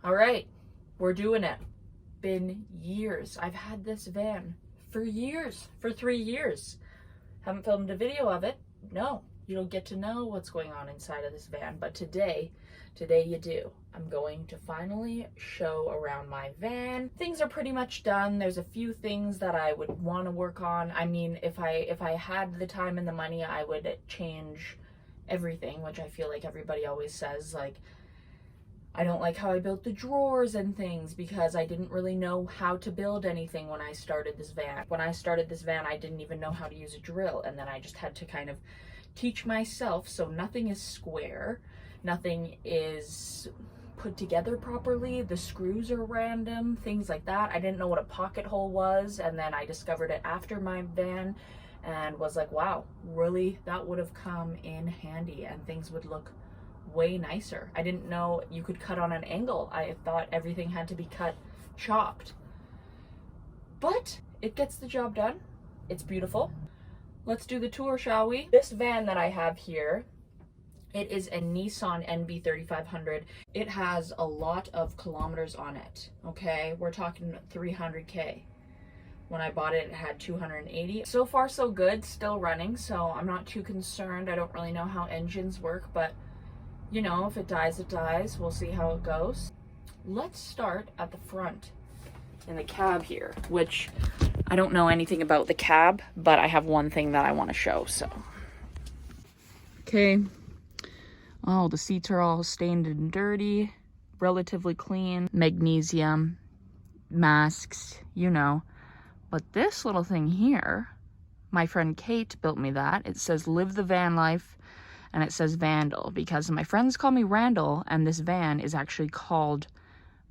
All right, we're doing it. Been years. I've had this van for years, for 3 years. Haven't filmed a video of it. No, you don't get to know what's going on inside of this van. But today you do. I'm going to finally show around my van. Things are pretty much done. There's a few things that I would want to work on. I mean, if I had the time and the money, I would change everything, which I feel like everybody always says. Like, I don't like how I built the drawers and things because I didn't really know how to build anything when I started this van. When I started this van, I didn't even know how to use a drill, and then I just had to kind of teach myself. So nothing is square, nothing is put together properly, the screws are random, things like that. I didn't know what a pocket hole was, and then I discovered it after my van and was like, wow, really, that would have come in handy and things would look way nicer. I didn't know you could cut on an angle. I thought everything had to be cut chopped. But it gets the job done. It's beautiful. Let's do the tour, shall we? This van that I have here, it is a Nissan NB 3500. It has a lot of kilometers on it, okay? We're talking 300K. When I bought it, it had 280. So far, so good. Still running, so I'm not too concerned. I don't really know how engines work, but you know, if it dies, it dies. We'll see how it goes. Let's start at the front in the cab here, which I don't know anything about the cab, but I have one thing that I want to show, so. Okay. Oh, the seats are all stained and dirty, relatively clean. Magnesium, masks, you know. But this little thing here, my friend Kate built me that. It says, live the van life. And it says Vandal because my friends call me Randall, and this van is actually called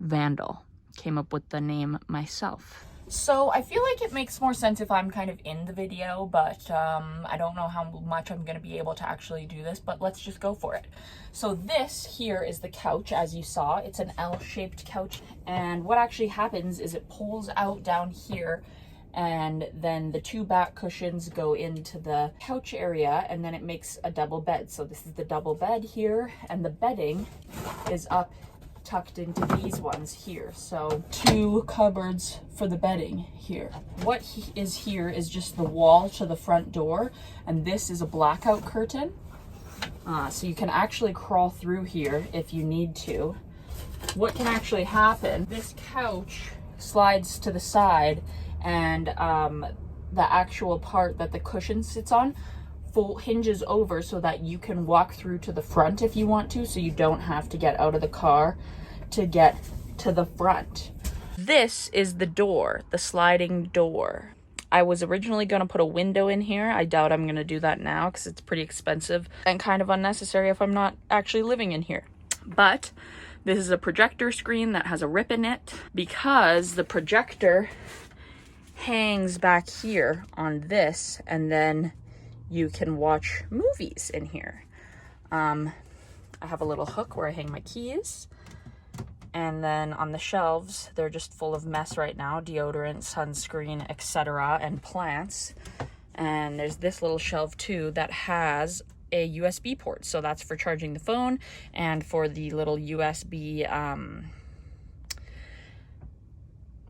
Vandal. Came up with the name myself. So I feel like it makes more sense if I'm kind of in the video, but I don't know how much I'm going to be able to actually do this, but let's just go for it. So this here is the couch, as you saw. It's an L-shaped couch, and what actually happens is it pulls out down here, and then the two back cushions go into the couch area, and then it makes a double bed. So this is the double bed here, and the bedding is up tucked into these ones here. So 2 cupboards for the bedding here. What is here is just the wall to the front door, and this is a blackout curtain. So you can actually crawl through here if you need to. What can actually happen, this couch slides to the side, and the actual part that the cushion sits on hinges over so that you can walk through to the front if you want to, so you don't have to get out of the car to get to the front. This is the door, the sliding door. I was originally going to put a window in here. I doubt I'm going to do that now because it's pretty expensive and kind of unnecessary if I'm not actually living in here. But this is a projector screen that has a rip in it because the projector hangs back here on this, and then you can watch movies in here. I have a little hook where I hang my keys, and then on the shelves, they're just full of mess right now: deodorant, sunscreen, etc., and plants. And there's this little shelf too that has a USB port, so that's for charging the phone, and for the little USB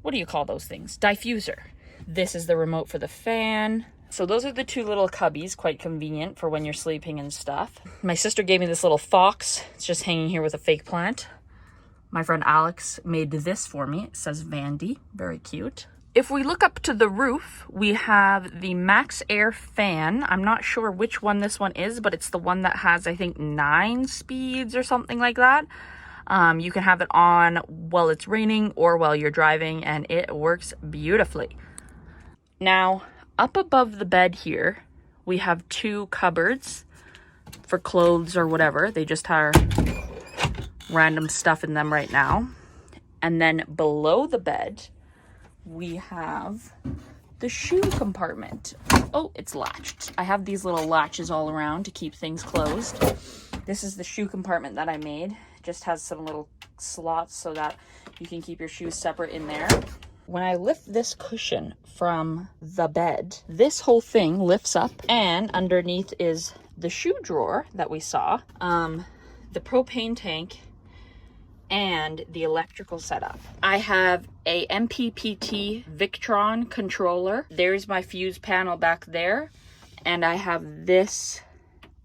what do you call those things? Diffuser. This is the remote for the fan. So those are the 2 little cubbies, quite convenient for when you're sleeping and stuff. My sister gave me this little fox. It's just hanging here with a fake plant. My friend Alex made this for me. It says Vandy, very cute. If we look up to the roof, we have the Max Air fan. I'm not sure which one this one is, but it's the one that has, I think, 9 speeds or something like that. You can have it on while it's raining or while you're driving, and it works beautifully. Now, up above the bed here, we have 2 cupboards for clothes or whatever. They just have random stuff in them right now. And then below the bed, we have the shoe compartment. Oh, it's latched. I have these little latches all around to keep things closed. This is the shoe compartment that I made. It just has some little slots so that you can keep your shoes separate in there. When I lift this cushion from the bed, this whole thing lifts up, and underneath is the shoe drawer that we saw, the propane tank, and the electrical setup. I have a MPPT Victron controller. There's my fuse panel back there. And I have this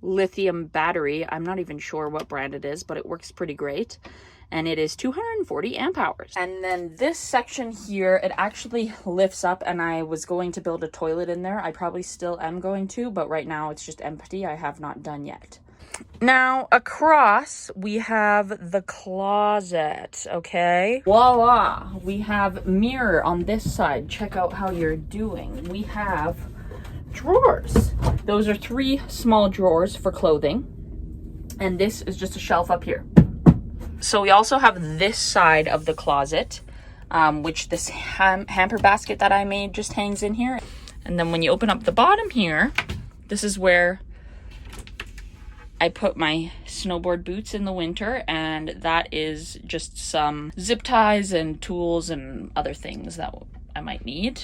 lithium battery. I'm not even sure what brand it is, but it works pretty great. And it is 240 amp hours. And then this section here, it actually lifts up, and I was going to build a toilet in there. I probably still am going to, but right now it's just empty. I have not done yet. Now across we have the closet, okay? Voila! We have mirror on this side. Check out how you're doing. We have drawers. Those are 3 small drawers for clothing. And this is just a shelf up here. So we also have this side of the closet, which this hamper basket that I made just hangs in here. And then when you open up the bottom here, this is where I put my snowboard boots in the winter, and that is just some zip ties and tools and other things that I might need.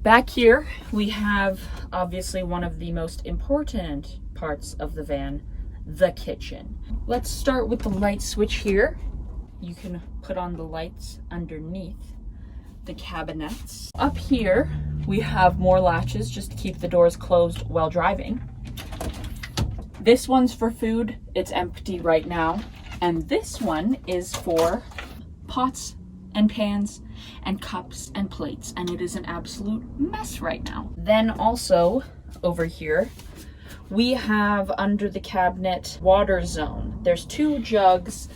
Back here, we have obviously one of the most important parts of the van, the kitchen. Let's start with the light switch here. You can put on the lights underneath the cabinets. Up here, we have more latches just to keep the doors closed while driving. This one's for food. It's empty right now. And this one is for pots and pans and cups and plates. And it is an absolute mess right now. Then also over here, we have under the cabinet water zone. There's 2 jugs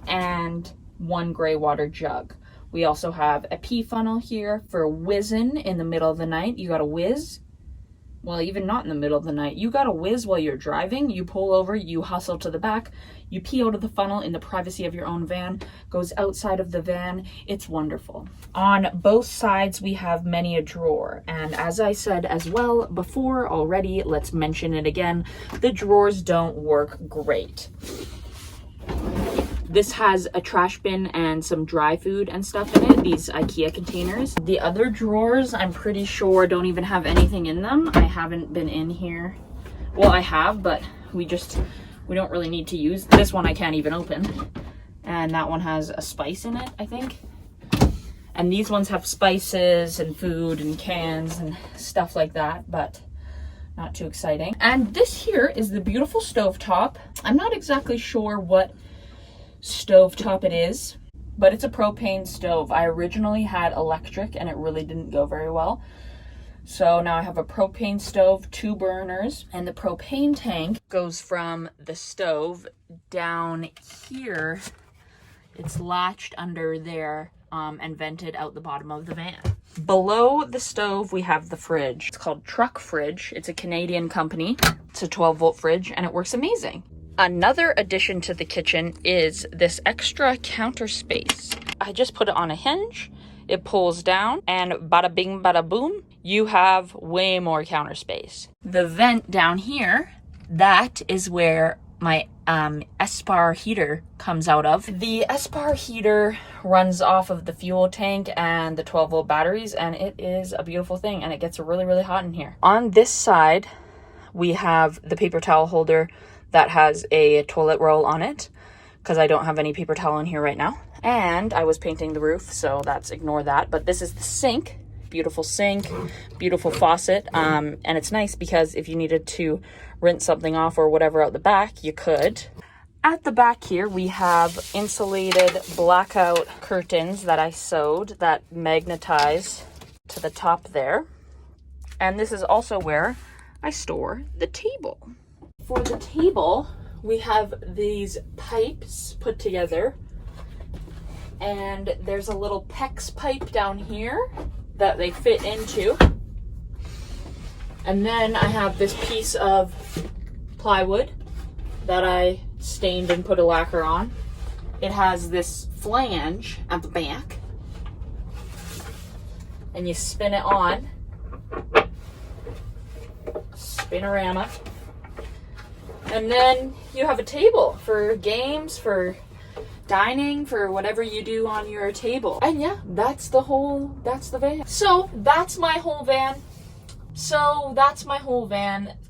and 1 gray water jug. We also have a pee funnel here for whizzing in the middle of the night. You gotta whiz. Well, even not in the middle of the night. You gotta whiz while you're driving. You pull over, you hustle to the back, you pee out of the funnel in the privacy of your own van, goes outside of the van. It's wonderful. On both sides, we have many a drawer. And as I said as well before already, let's mention it again, the drawers don't work great. This has a trash bin and some dry food and stuff in it, these IKEA containers. The other drawers, I'm pretty sure, don't even have anything in them. I haven't been in here. Well, I have, but we don't really need to use. This one I can't even open. And that one has a spice in it, I think. And these ones have spices and food and cans and stuff like that, but not too exciting. And this here is the beautiful stovetop. I'm not exactly sure what stovetop it is, but it's a propane stove. I originally had electric and it really didn't go very well. So now I have a propane stove, 2 burners, and the propane tank goes from the stove down here. It's latched under there and vented out the bottom of the van. Below the stove, we have the fridge. It's called Truck Fridge. It's a Canadian company. It's a 12-volt fridge and it works amazing. Another addition to the kitchen is this extra counter space. I just put it on a hinge, it pulls down, and bada bing, bada boom, you have way more counter space. The vent down here, that is where my Espar heater comes out of. The Espar heater runs off of the fuel tank and the 12-volt batteries, and it is a beautiful thing, and it gets really, really hot in here. On this side, we have the paper towel holder that has a toilet roll on it, because I don't have any paper towel in here right now. And I was painting the roof, so ignore that. But this is the sink, beautiful sink, beautiful faucet. And it's nice because if you needed to rinse something off or whatever out the back, you could. At the back here, we have insulated blackout curtains that I sewed that magnetize to the top there. And this is also where I store the table. For the table, we have these pipes put together, and there's a little PEX pipe down here that they fit into. And then I have this piece of plywood that I stained and put a lacquer on. It has this flange at the back, and you spin it on. Spinorama. And then you have a table for games, for dining, for whatever you do on your table. And yeah, that's the van. So that's my whole van.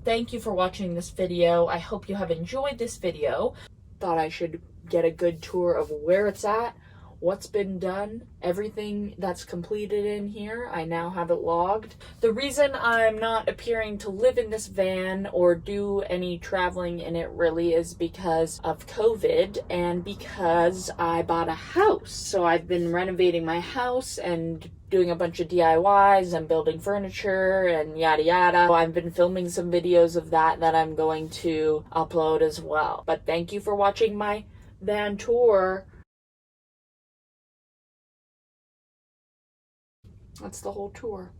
Thank you for watching this video. I hope you have enjoyed this video. Thought I should get a good tour of where it's at, what's been done, everything that's completed in here. I now have it logged. The reason I'm not appearing to live in this van or do any traveling in it really is because of COVID and because I bought a house. So I've been renovating my house and doing a bunch of DIYs and building furniture and yada yada. I've been filming some videos of that I'm going to upload as well. But thank you for watching my van tour. That's the whole tour.